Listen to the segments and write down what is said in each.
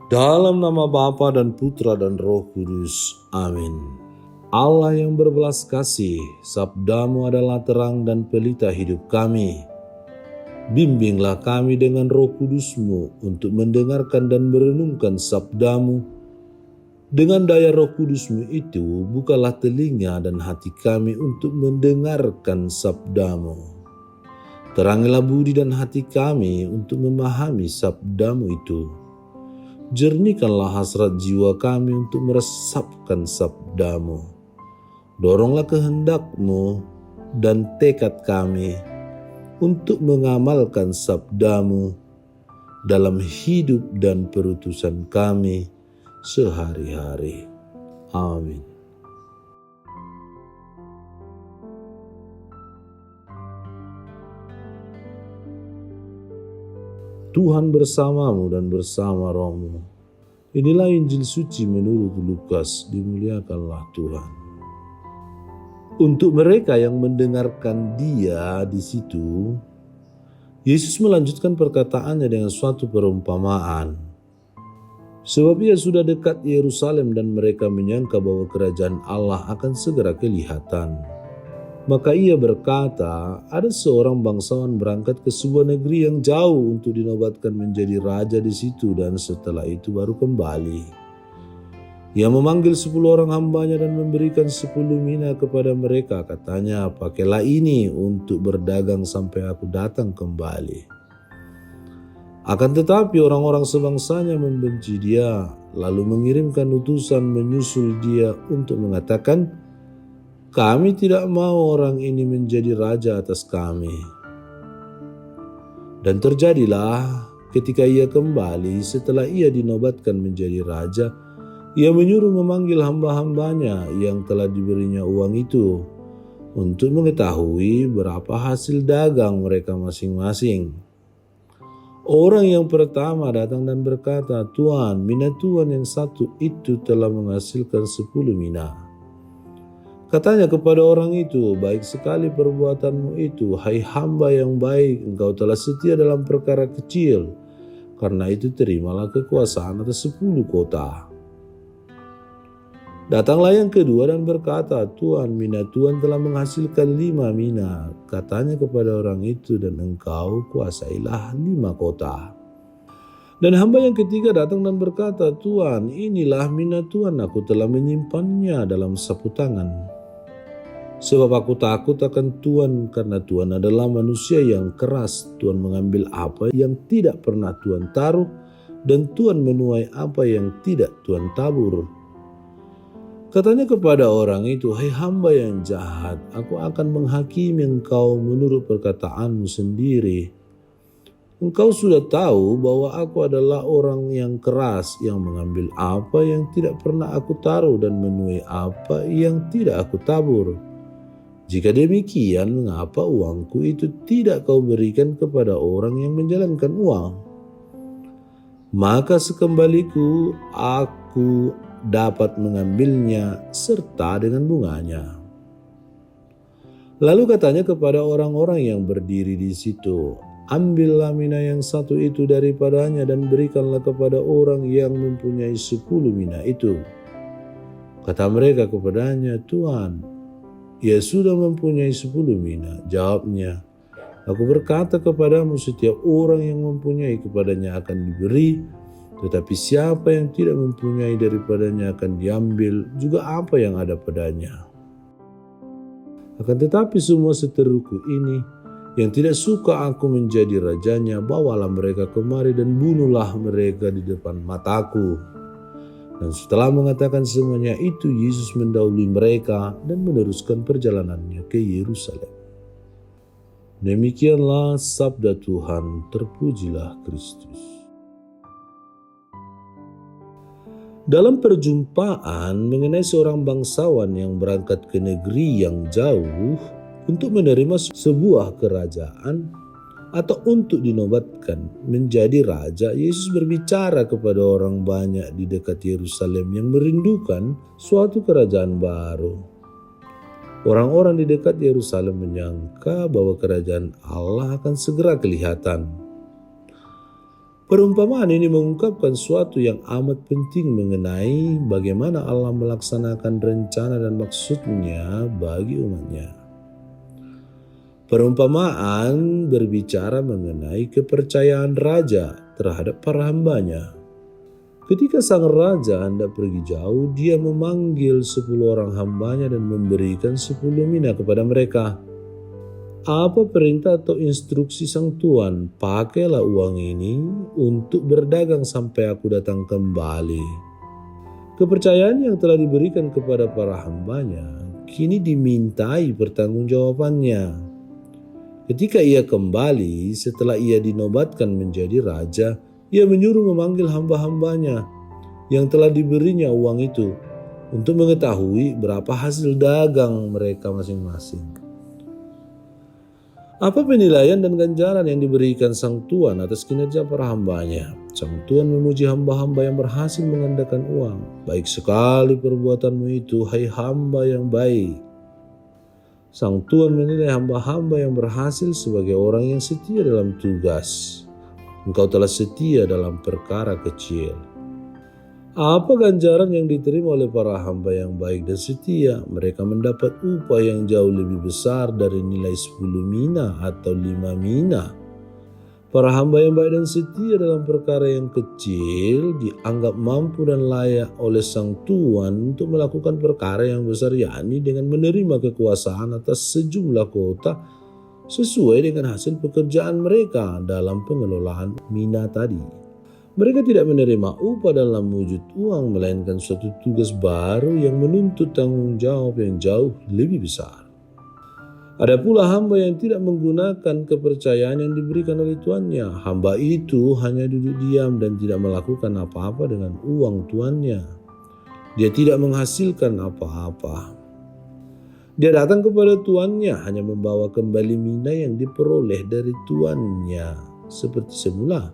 Dalam nama Bapa dan Putra dan Roh Kudus. Amin. Allah yang berbelas kasih, sabdamu adalah terang dan pelita hidup kami. Bimbinglah kami dengan Roh Kudus-Mu untuk mendengarkan dan merenungkan sabdamu. Dengan daya Roh Kudus-Mu itu, bukalah telinga dan hati kami untuk mendengarkan sabdamu. Terangilah budi dan hati kami untuk memahami sabdamu itu. Jernihkanlah hasrat jiwa kami untuk meresapkan sabdamu. Doronglah kehendak-Mu dan tekad kami untuk mengamalkan sabdamu dalam hidup dan perutusan kami sehari-hari. Amin. Tuhan bersamamu dan bersama rohmu. Inilah Injil suci menurut Lukas, dimuliakanlah Tuhan. Untuk mereka yang mendengarkan Dia di situ, Yesus melanjutkan perkataannya dengan suatu perumpamaan. Sebab Ia sudah dekat Yerusalem dan mereka menyangka bahwa kerajaan Allah akan segera kelihatan. Maka Ia berkata, ada seorang bangsawan berangkat ke sebuah negeri yang jauh untuk dinobatkan menjadi raja di situ dan setelah itu baru kembali. Ia memanggil 10 orang hambanya dan memberikan 10 mina kepada mereka. Katanya, pakailah ini untuk berdagang sampai aku datang kembali. Akan tetapi orang-orang sebangsanya membenci dia, lalu mengirimkan utusan menyusul dia untuk mengatakan, kami tidak mau orang ini menjadi raja atas kami. Dan terjadilah ketika ia kembali setelah ia dinobatkan menjadi raja, ia menyuruh memanggil hamba-hambanya yang telah diberinya uang itu untuk mengetahui berapa hasil dagang mereka masing-masing. Orang yang pertama datang dan berkata, Tuan, mina Tuan yang satu itu telah menghasilkan 10 mina. Katanya kepada orang itu, baik sekali perbuatanmu itu, hai hamba yang baik, engkau telah setia dalam perkara kecil, karena itu terimalah kekuasaan atas 10 kota. Datanglah yang kedua dan berkata, Tuan, mina Tuan telah menghasilkan 5 mina. Katanya kepada orang itu, dan engkau kuasailah 5 kota. Dan hamba yang ketiga datang dan berkata, Tuan, inilah mina Tuan, aku telah menyimpannya dalam sapu tangan. Sebab aku takut akan Tuan, karena Tuan adalah manusia yang keras. Tuan mengambil apa yang tidak pernah Tuan taruh, dan Tuan menuai apa yang tidak Tuan tabur. Katanya kepada orang itu, hai hamba yang jahat, aku akan menghakimi engkau menurut perkataanmu sendiri. Engkau sudah tahu bahwa aku adalah orang yang keras, yang mengambil apa yang tidak pernah aku taruh dan menuai apa yang tidak aku tabur. Jika demikian, mengapa uangku itu tidak kau berikan kepada orang yang menjalankan uang? Maka sekembaliku, aku dapat mengambilnya serta dengan bunganya. Lalu katanya kepada orang-orang yang berdiri di situ, ambillah mina yang satu itu daripadanya dan berikanlah kepada orang yang mempunyai 10 mina itu. Kata mereka kepadanya, Tuan, ia sudah mempunyai 10 mina. Jawabnya, aku berkata kepadamu, setiap orang yang mempunyai kepadanya akan diberi, tetapi siapa yang tidak mempunyai daripadanya akan diambil juga apa yang ada padanya. Akan tetapi semua seteruku ini yang tidak suka aku menjadi rajanya, bawalah mereka kemari dan bunuhlah mereka di depan mataku. Dan setelah mengatakan semuanya itu, Yesus mendahului mereka dan meneruskan perjalanannya ke Yerusalem. Demikianlah sabda Tuhan, terpujilah Kristus. Dalam perjumpaan mengenai seorang bangsawan yang berangkat ke negeri yang jauh untuk menerima sebuah kerajaan atau untuk dinobatkan menjadi raja, Yesus berbicara kepada orang banyak di dekat Yerusalem yang merindukan suatu kerajaan baru. Orang-orang di dekat Yerusalem menyangka bahwa kerajaan Allah akan segera kelihatan. Perumpamaan ini mengungkapkan suatu yang amat penting mengenai bagaimana Allah melaksanakan rencana dan maksudnya bagi umatnya. Perumpamaan berbicara mengenai kepercayaan raja terhadap para hambanya. Ketika sang raja hendak pergi jauh, dia memanggil 10 orang hambanya dan memberikan 10 mina kepada mereka. Apa perintah atau instruksi sang tuan? Pakailah uang ini untuk berdagang sampai aku datang kembali. Kepercayaan yang telah diberikan kepada para hambanya kini dimintai pertanggungjawabannya. Ketika ia kembali setelah ia dinobatkan menjadi raja, ia menyuruh memanggil hamba-hambanya yang telah diberinya uang itu untuk mengetahui berapa hasil dagang mereka masing-masing. Apa penilaian dan ganjaran yang diberikan sang tuan atas kinerja para hambanya? Sang tuan memuji hamba-hamba yang berhasil menggandakan uang. Baik sekali perbuatanmu itu, hai hamba yang baik. Sang tuan menilai hamba-hamba yang berhasil sebagai orang yang setia dalam tugas. Engkau telah setia dalam perkara kecil. Apa ganjaran yang diterima oleh para hamba yang baik dan setia? Mereka mendapat upah yang jauh lebih besar dari nilai 10 mina atau 5 mina. Para hamba yang baik dan setia dalam perkara yang kecil dianggap mampu dan layak oleh sang tuan untuk melakukan perkara yang besar, yakni dengan menerima kekuasaan atas sejumlah kota sesuai dengan hasil pekerjaan mereka dalam pengelolaan mina tadi. Mereka tidak menerima upah dalam wujud uang, melainkan suatu tugas baru yang menuntut tanggung jawab yang jauh lebih besar. Ada pula hamba yang tidak menggunakan kepercayaan yang diberikan oleh tuannya. Hamba itu hanya duduk diam dan tidak melakukan apa-apa dengan uang tuannya. Dia tidak menghasilkan apa-apa. Dia datang kepada tuannya hanya membawa kembali mina yang diperoleh dari tuannya seperti semula.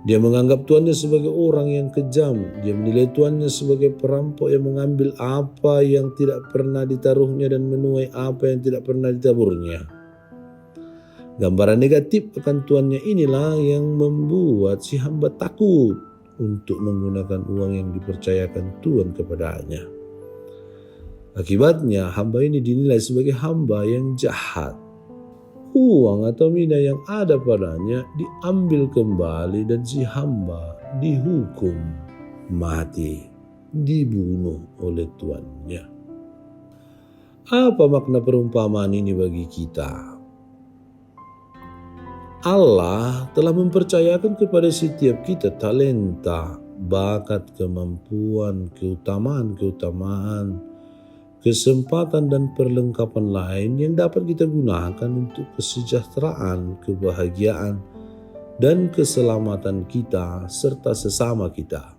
Dia menganggap tuannya sebagai orang yang kejam. Dia menilai tuannya sebagai perampok yang mengambil apa yang tidak pernah ditaruhnya dan menuai apa yang tidak pernah ditaburnya. Gambaran negatif akan tuannya inilah yang membuat si hamba takut untuk menggunakan uang yang dipercayakan tuan kepadanya. Akibatnya hamba ini dinilai sebagai hamba yang jahat. Uang atau mina yang ada padanya diambil kembali dan si hamba dihukum mati, dibunuh oleh tuannya. Apa makna perumpamaan ini bagi kita? Allah telah mempercayakan kepada setiap kita talenta, bakat, kemampuan, keutamaan, kesempatan dan perlengkapan lain yang dapat kita gunakan untuk kesejahteraan, kebahagiaan, dan keselamatan kita serta sesama kita.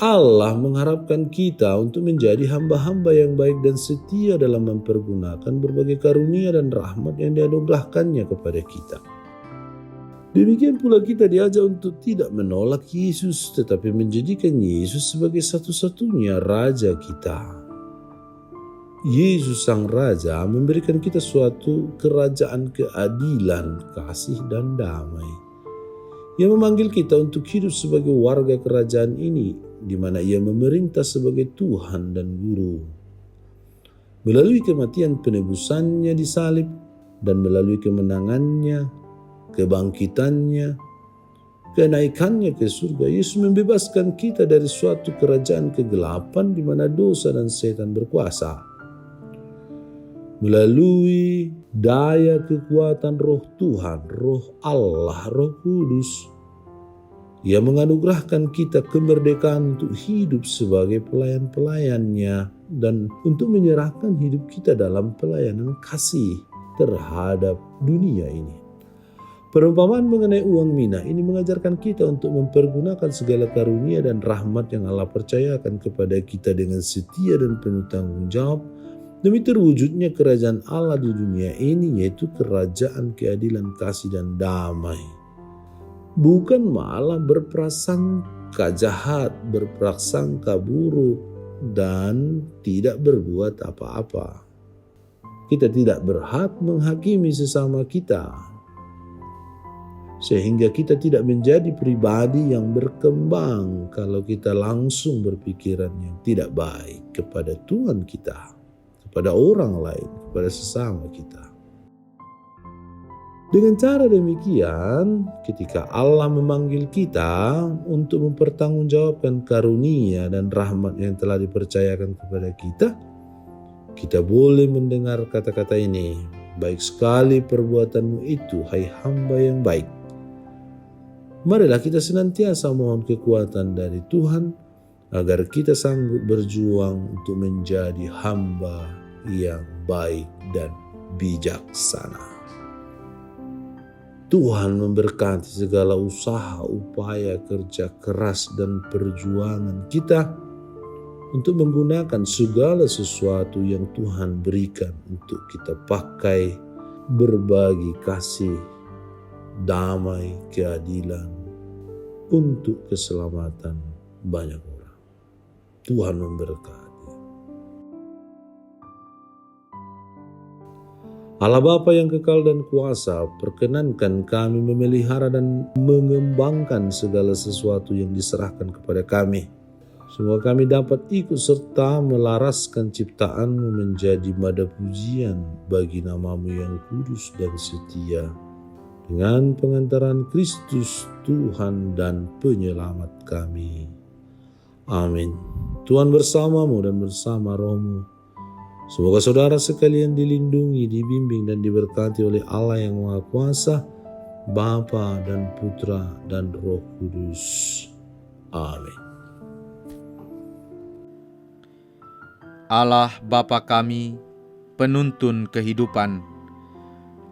Allah mengharapkan kita untuk menjadi hamba-hamba yang baik dan setia dalam mempergunakan berbagai karunia dan rahmat yang dianugerahkannya kepada kita. Demikian pula kita diajak untuk tidak menolak Yesus, tetapi menjadikan Yesus sebagai satu-satunya Raja kita. Yesus Sang Raja memberikan kita suatu kerajaan keadilan, kasih, dan damai. Ia memanggil kita untuk hidup sebagai warga kerajaan ini, di mana Ia memerintah sebagai Tuhan dan Guru. Melalui kematian penebusannya di salib dan melalui kemenangannya, kebangkitannya, kenaikannya ke surga, Yesus membebaskan kita dari suatu kerajaan kegelapan di mana dosa dan setan berkuasa. Melalui daya kekuatan Roh Tuhan, Roh Allah, Roh Kudus, Ia menganugerahkan kita kemerdekaan untuk hidup sebagai pelayan-pelayannya dan untuk menyerahkan hidup kita dalam pelayanan kasih terhadap dunia ini. Perumpamaan mengenai uang mina ini mengajarkan kita untuk mempergunakan segala karunia dan rahmat yang Allah percayakan kepada kita dengan setia dan penuh tanggung jawab demi terwujudnya kerajaan Allah di dunia ini, yaitu kerajaan keadilan, kasih, dan damai. Bukan malah berprasangka jahat, berprasangka buruk, dan tidak berbuat apa-apa. Kita tidak berhak menghakimi sesama kita. sehingga kita tidak menjadi pribadi yang berkembang kalau kita langsung berpikiran yang tidak baik kepada Tuhan kita, kepada orang lain, kepada sesama kita. Dengan cara demikian, ketika Allah memanggil kita untuk mempertanggungjawabkan karunia dan rahmat yang telah dipercayakan kepada kita boleh mendengar kata-kata ini, "Baik sekali perbuatanmu itu, hai hamba yang baik." Marilah kita senantiasa mohon kekuatan dari Tuhan agar kita sanggup berjuang untuk menjadi hamba yang baik dan bijaksana. Tuhan memberkati segala usaha, upaya, kerja keras, dan perjuangan kita untuk menggunakan segala sesuatu yang Tuhan berikan untuk kita pakai berbagi kasih, damai, keadilan untuk keselamatan banyak orang. Tuhan memberkati. Allah Bapa yang kekal dan kuasa, perkenankan kami memelihara dan mengembangkan segala sesuatu yang diserahkan kepada kami. Semoga kami dapat ikut serta melaraskan ciptaan-Mu menjadi mada pujian bagi nama-Mu yang kudus dan setia. Dengan pengantaran Kristus Tuhan dan Penyelamat kami. Amin. Tuhan bersamamu dan bersama rohmu. Semoga saudara sekalian dilindungi, dibimbing, dan diberkati oleh Allah yang Maha Kuasa, Bapa dan Putra dan Roh Kudus. Amin. Allah Bapa kami, penuntun kehidupan,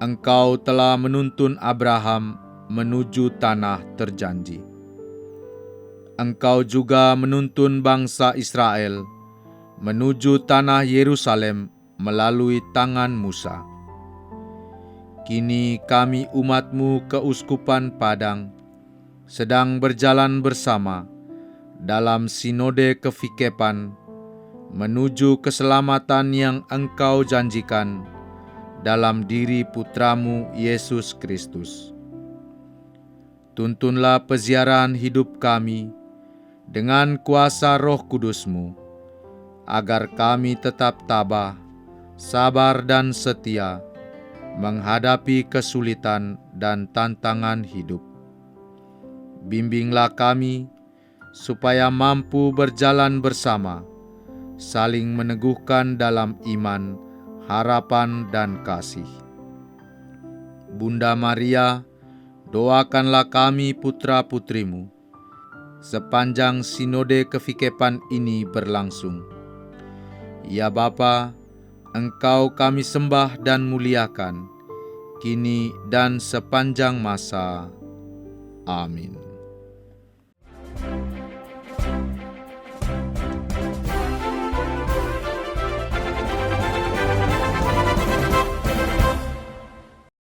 Engkau telah menuntun Abraham menuju tanah terjanji. Engkau juga menuntun bangsa Israel menuju tanah Yerusalem melalui tangan Musa. Kini kami umat-Mu keuskupan Padang sedang berjalan bersama dalam sinode kefikepan menuju keselamatan yang Engkau janjikan dalam diri Putra-Mu Yesus Kristus. Tuntunlah peziarahan hidup kami dengan kuasa Roh Kudus-Mu, agar kami tetap tabah, sabar dan setia menghadapi kesulitan dan tantangan hidup. Bimbinglah kami supaya mampu berjalan bersama, saling meneguhkan dalam iman, harapan dan kasih. Bunda Maria, doakanlah kami putra-putrimu sepanjang sinode kefikepan ini berlangsung. Ya Bapa, Engkau kami sembah dan muliakan, kini dan sepanjang masa. Amin.